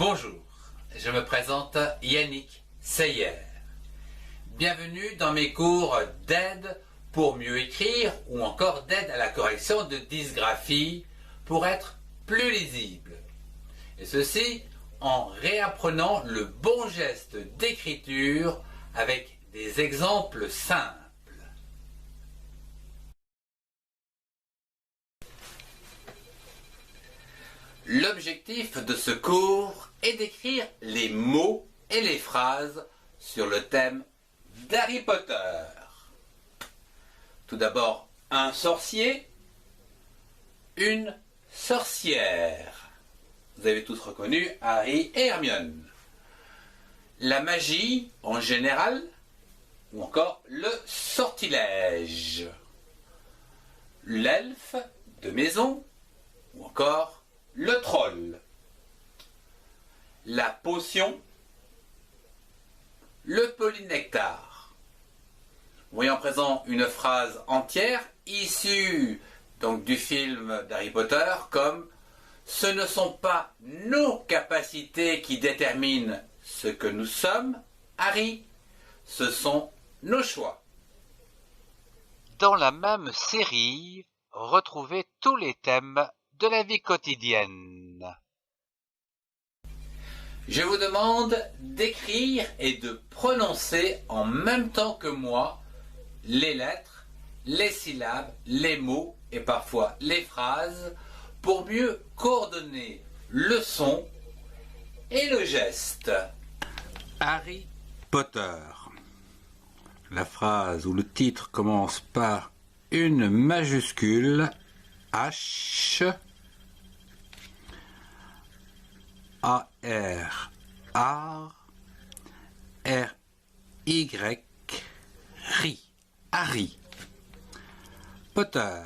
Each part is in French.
Bonjour, je me présente Yannick Seyer. Bienvenue dans mes cours d'aide pour mieux écrire ou encore d'aide à la correction de dysgraphie pour être plus lisible. Et ceci en réapprenant le bon geste d'écriture avec des exemples simples. L'objectif de ce cours est d'écrire les mots et les phrases sur le thème d'Harry Potter. Tout d'abord, un sorcier, une sorcière. Vous avez tous reconnu Harry et Hermione. La magie en général, ou encore le sortilège. L'elfe de maison, ou encore le troll. La potion, le polynectar. Voyons à présent une phrase entière issue donc du film d'Harry Potter comme « Ce ne sont pas nos capacités qui déterminent ce que nous sommes, Harry, ce sont nos choix. » Dans la même série, retrouvez tous les thèmes de la vie quotidienne. Je vous demande d'écrire et de prononcer en même temps que moi les lettres, les syllabes, les mots et parfois les phrases pour mieux coordonner le son et le geste. Harry Potter. La phrase ou le titre commence par une majuscule H A-R R-Y Harry Potter.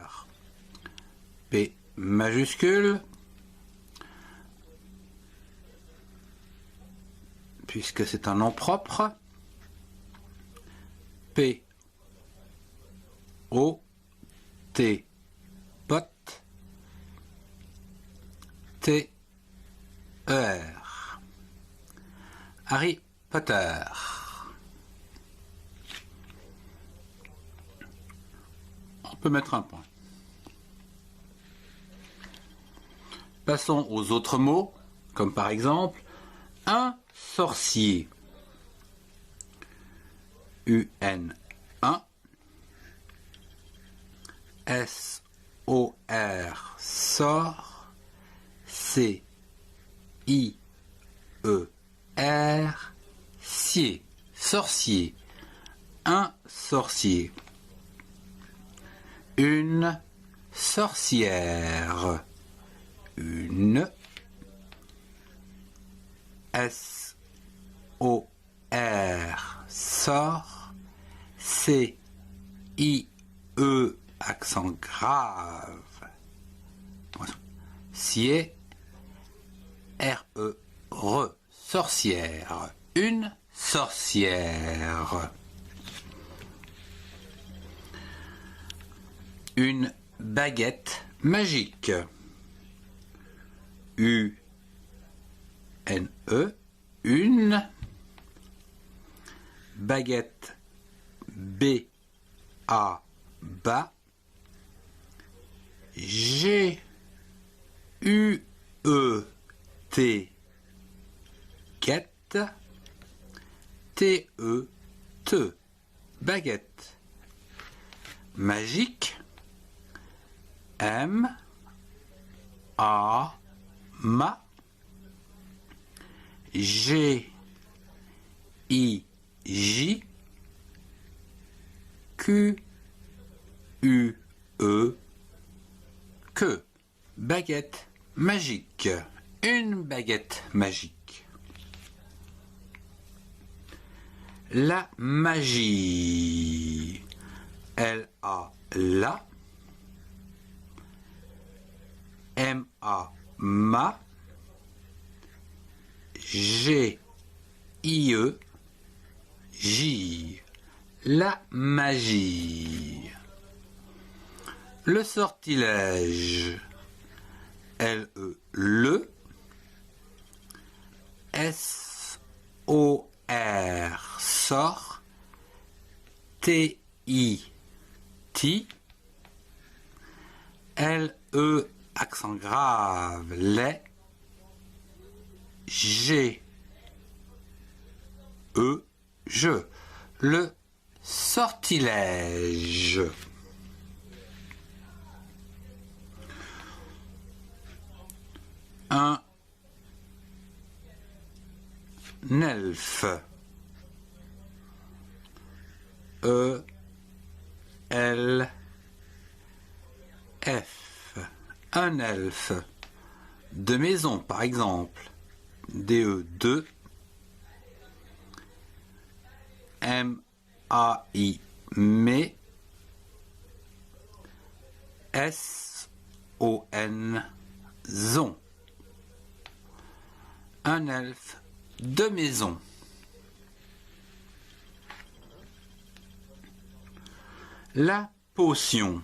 P majuscule puisque c'est un nom propre. P O T Pot T E R Harry Potter. On peut mettre un point. Passons aux autres mots, comme par exemple un sorcier. UN1 S-O-R sort C-I-E-R sier sorcier. Un sorcier. Une sorcière. Une S-O-R sort C-I-E accent grave. Sier R-E-R sorcière. Une sorcière. Une baguette magique. U-N-E une baguette B-A bas G-U-E-T guette T-E-T baguette. Magique M-A ma G-I-J Q-U-E que baguette magique. Une baguette magique. La magie. L-A la M-A ma G-I-E J. La magie. Le sortilège. L-E le S-O-R, sort, T-I, ti, L-E, accent grave, les, G, E, je, le sortilège. Un elfe. E, L, F. Un elfe. De maison, par exemple. DE, 2. M-A-I, mais. S-O-N, zon. Un elfe de maison. La potion.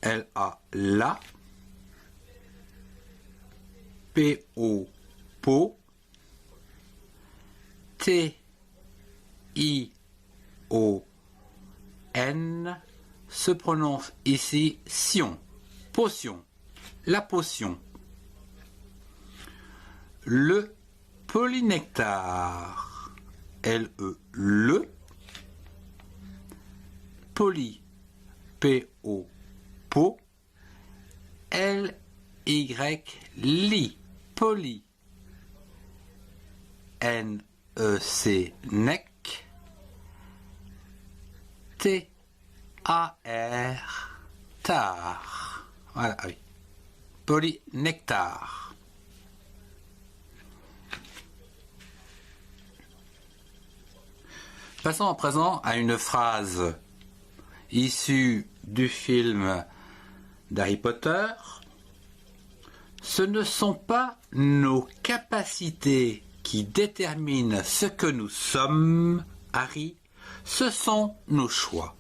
L-A, la. P-O, po. T-I-O-N se prononce ici sion. Potion. La potion. Le polynectar. L-E, le. Poly. P-O, po. L-Y, li. Poly. N-E-C, nec. T-A-R, tar. Voilà, oui. Polynectar. Passons à présent à une phrase issue du film d'Harry Potter. Ce ne sont pas nos capacités qui déterminent ce que nous sommes, Harry, ce sont nos choix.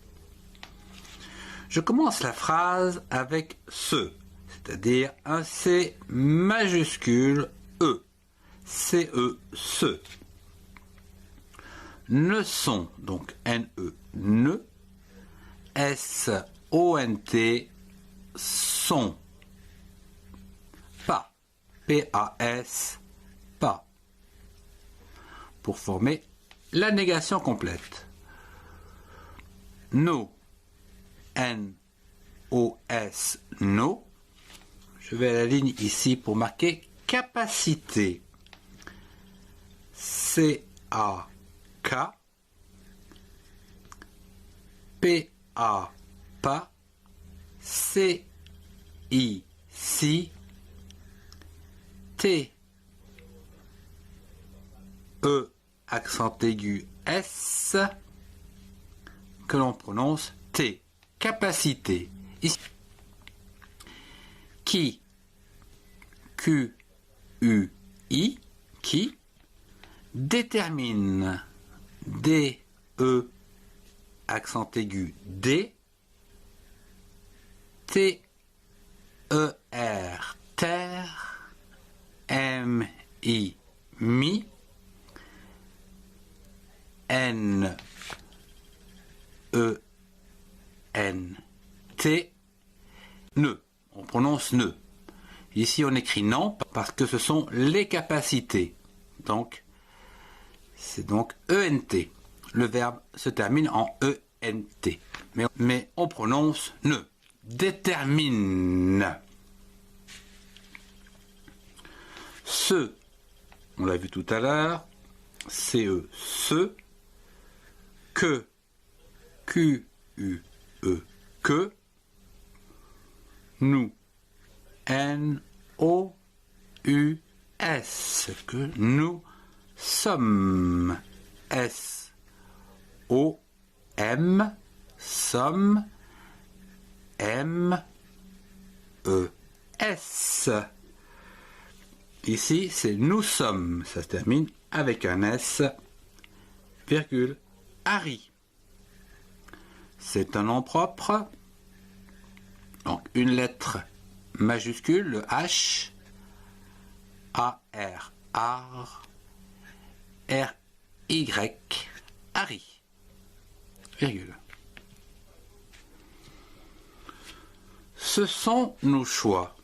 Je commence la phrase avec ce, c'est-à-dire un C majuscule E. C-E, ce. Ne sont, donc N-E, ne. S-O-N-T, sont. Pas. P-A-S, pas. Pour former la négation complète. No. N-O-S, no. Je vais à la ligne ici pour marquer capacité. C-A-K. P-A, pas. C-I, si. T, E, accent aigu, S, que l'on prononce T. Capacité. Ici. Qui, Q, U, I, qui, détermine, D, E, accent aigu, D, T, E, R, terre, M, I, mi, N, E, N, T, ne. On prononce ne. Ici, on écrit non parce que ce sont les capacités. Donc, c'est donc ENT. Le verbe se termine en ENT. Mais on prononce ne. Détermine. Ce, on l'a vu tout à l'heure, CE, ce, que, Q-U-E, que, nous, N-O-U-S, que nous sommes, S-O-M, sommes, M-E-S. Ici, c'est nous sommes, ça se termine avec un S, virgule, Harry. C'est un nom propre, donc une lettre majuscule, le H, A-R, art, R-Y, Harry, virgule. Ce sont nos choix.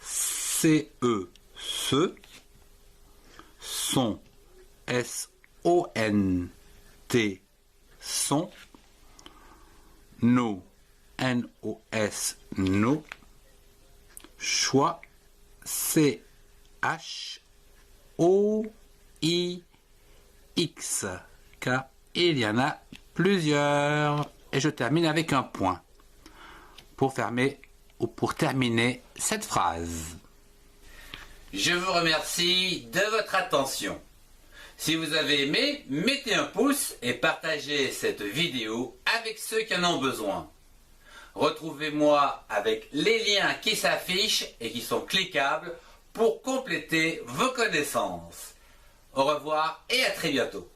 C-E, ce, sont, S-O-N-T, sont, nos, N-O-S, nos, choix, C-H-O-I-X, car il y en a plusieurs. Et je termine avec un point pour terminer cette phrase. Je vous remercie de votre attention. Si vous avez aimé, mettez un pouce et partagez cette vidéo avec ceux qui en ont besoin. Retrouvez-moi avec les liens qui s'affichent et qui sont cliquables pour compléter vos connaissances. Au revoir et à très bientôt.